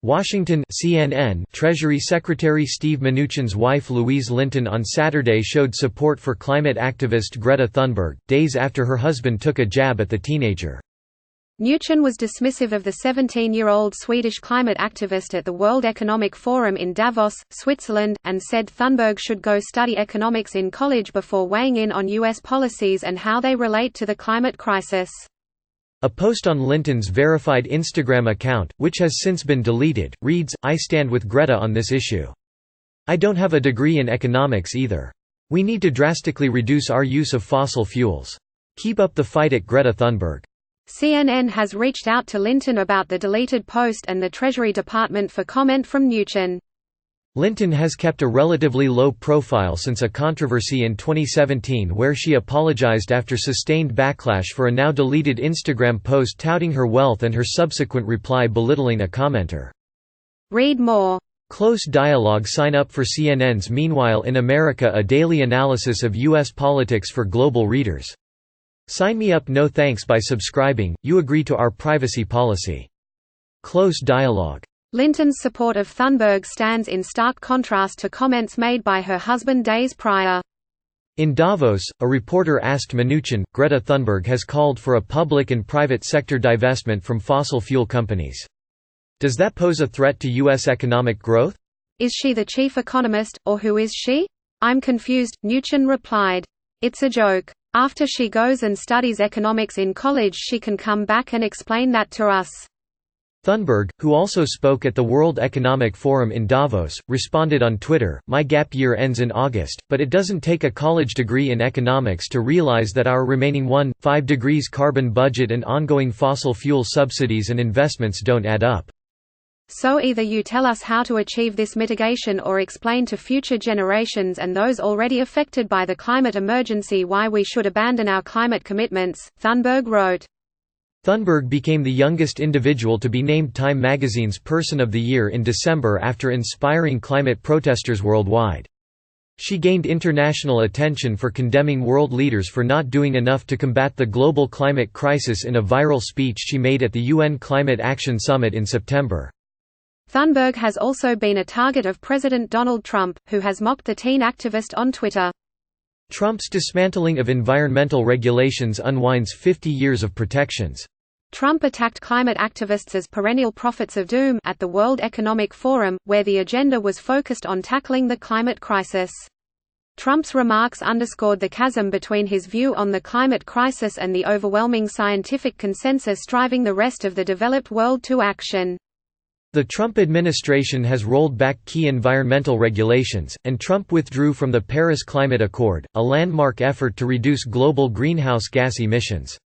Washington CNN Treasury Secretary Steve Mnuchin's wife Louise Linton on Saturday showed support for climate activist Greta Thunberg, days after her husband took a jab at the teenager. Mnuchin was dismissive of the 17-year-old Swedish climate activist at the World Economic Forum in Davos, Switzerland, and said Thunberg should go study economics in college before weighing in on U.S. policies and how they relate to the climate crisis. A post on Linton's verified Instagram account, which has since been deleted, reads, "I stand with Greta on this issue. I don't have a degree in economics either. We need to drastically reduce our use of fossil fuels. Keep up the fight at Greta Thunberg." CNN has reached out to Linton about the deleted post and the Treasury Department for comment from Mnuchin. Linton has kept a relatively low profile since a controversy in 2017 where she apologized after sustained backlash for a now-deleted Instagram post touting her wealth and her subsequent reply belittling a commenter. Read more. Close dialogue. Sign up for CNN's Meanwhile in America, a daily analysis of U.S. politics for global readers. Sign me up. No thanks. By subscribing, you agree to our privacy policy. Close dialogue. Linton's support of Thunberg stands in stark contrast to comments made by her husband days prior. In Davos, a reporter asked Mnuchin, Greta Thunberg has called for a public and private sector divestment from fossil fuel companies. Does that pose a threat to U.S. economic growth? Is she the chief economist, or who is she? I'm confused, Mnuchin replied. It's a joke. After she goes and studies economics in college she can come back and explain that to us. Thunberg, who also spoke at the World Economic Forum in Davos, responded on Twitter, "My gap year ends in August, but it doesn't take a college degree in economics to realize that our remaining 1.5 degrees carbon budget and ongoing fossil fuel subsidies and investments don't add up. So either you tell us how to achieve this mitigation or explain to future generations and those already affected by the climate emergency why we should abandon our climate commitments," Thunberg wrote. Thunberg became the youngest individual to be named Time magazine's Person of the Year in December after inspiring climate protesters worldwide. She gained international attention for condemning world leaders for not doing enough to combat the global climate crisis in a viral speech she made at the UN Climate Action Summit in September. Thunberg has also been a target of President Donald Trump, who has mocked the teen activist on Twitter. Trump's dismantling of environmental regulations unwinds 50 years of protections. Trump attacked climate activists as perennial prophets of doom at the World Economic Forum, where the agenda was focused on tackling the climate crisis. Trump's remarks underscored the chasm between his view on the climate crisis and the overwhelming scientific consensus driving the rest of the developed world to action. The Trump administration has rolled back key environmental regulations, and Trump withdrew from the Paris Climate Accord, a landmark effort to reduce global greenhouse gas emissions.